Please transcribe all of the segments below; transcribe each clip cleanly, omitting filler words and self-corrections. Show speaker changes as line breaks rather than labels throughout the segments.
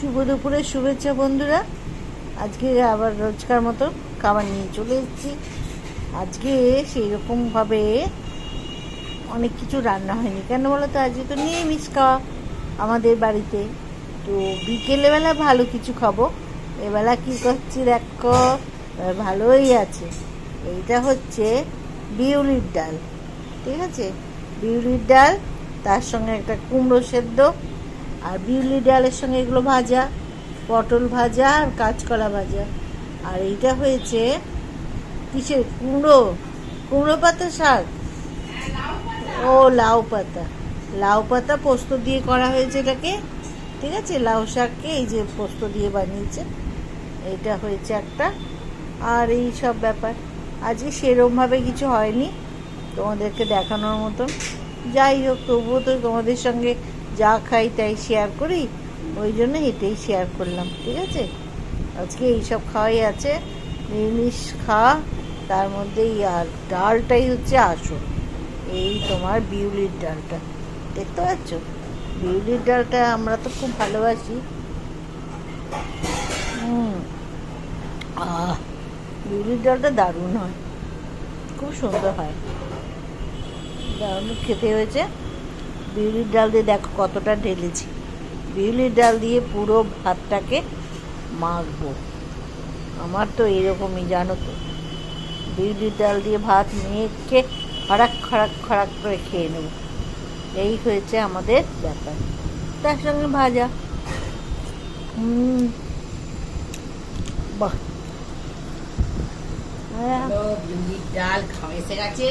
শুভ দুপুরের শুভেচ্ছা বন্ধুরা। আজকে আবার রোজকার মতো খাবার নিয়ে চলে এসেছি। আজকে সেই রকমভাবে অনেক কিছু রান্না হয়নি, কেন বলো তো? আজকে তো নিরামিষ খাওয়া আমাদের বাড়িতে। তো বিকেলবেলা ভালো কিছু খাবো। এবেলা কী করছি দেখো, ভালোই আছে। এইটা হচ্ছে বিউলির ডাল, ঠিক আছে? বিউলির ডাল, তার সঙ্গে একটা কুমড়ো সেদ্ধ, আর বিউলি ডালের সঙ্গে এগুলো ভাজা, পটল ভাজা আর কাঁচকলা ভাজা। আর এইটা হয়েছে কিসের কুমড়ো পাতা শাক। ও লাউ পাতা, লাউ পাতা পোস্ত দিয়ে করা হয়েছে এটাকে, ঠিক আছে? লাউ শাককে এই যে পোস্ত দিয়ে বানিয়েছে, এইটা হয়েছে একটা। আর এই সব ব্যাপার আজকে সেরমভাবে কিছু হয়নি তোমাদেরকে দেখানোর মতন। যাই হোক, তবুও তো তোমাদের সঙ্গে যা খাই তাই শেয়ার করি, ওই জন্য এটাই শেয়ার করলাম, ঠিক আছে? আজকে এইসব খাওয়াই আছে, নিরামিষ খাওয়া। তার মধ্যেই আর ডালটাই হচ্ছে আসল, এই তোমার বিউলির ডালটা, দেখতে পাচ্ছ? বিউলির ডালটা আমরা তো খুব ভালোবাসি। বিউলির ডালটা দারুণ হয়, খুব সুন্দর হয়, দারুণ খেতে হয়েছে। বিউলির ডাল দিয়ে দেখো কতটা ঢেলেছি। বিউলির ডাল দিয়ে পুরো ভাতটাকে মাখবো। আমার তো এরকমই, জানো তো, বিউলির ডাল দিয়ে ভাত মেখে খড়াক খড়াক খড়াক করে খেয়ে নেব। এই হয়েছে আমাদের ব্যাপার, তার সঙ্গে ভাজা। বাহ,
বিউলির ডাল খাওয়া এসে গেছে।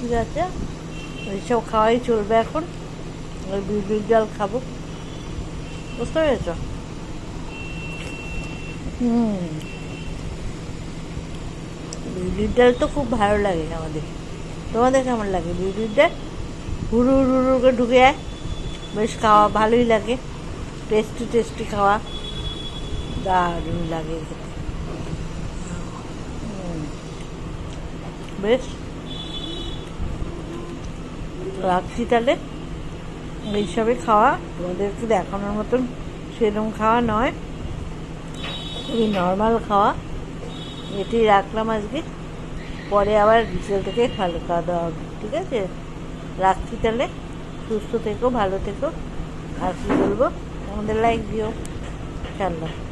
ঠিক আছে, এইসব খাওয়াই চলবে এখন। ওই বিউলির ডাল খাবো, বুঝতে পেরেছ? বিউলির ডাল তো খুব ভালো লাগে আমাদের। তোমাদের কেমন লাগে বিউলির ডাল? হুড়ু হুড়ু হুড়ু করে ঢুকে যায়, বেশ খাওয়া ভালোই লাগে, টেস্টি টেস্টি খাওয়া, দারুণ লাগে খেতে। বেশ, রাখছি তাহলে। এইসবই খাওয়া, তোমাদেরকে দেখানোর মতন সেরকম খাওয়া নয়, খুবই নর্মাল খাওয়া। এটি রাখলাম আজকে, পরে আবার বিকেল থেকে ভালো খাওয়া দাওয়া হবে, ঠিক আছে? রাখছি তাহলে, সুস্থ থেকো, ভালো থেকো। আর কি বলবো, আমাদের লাইক দিও, খেয়াল রাখো।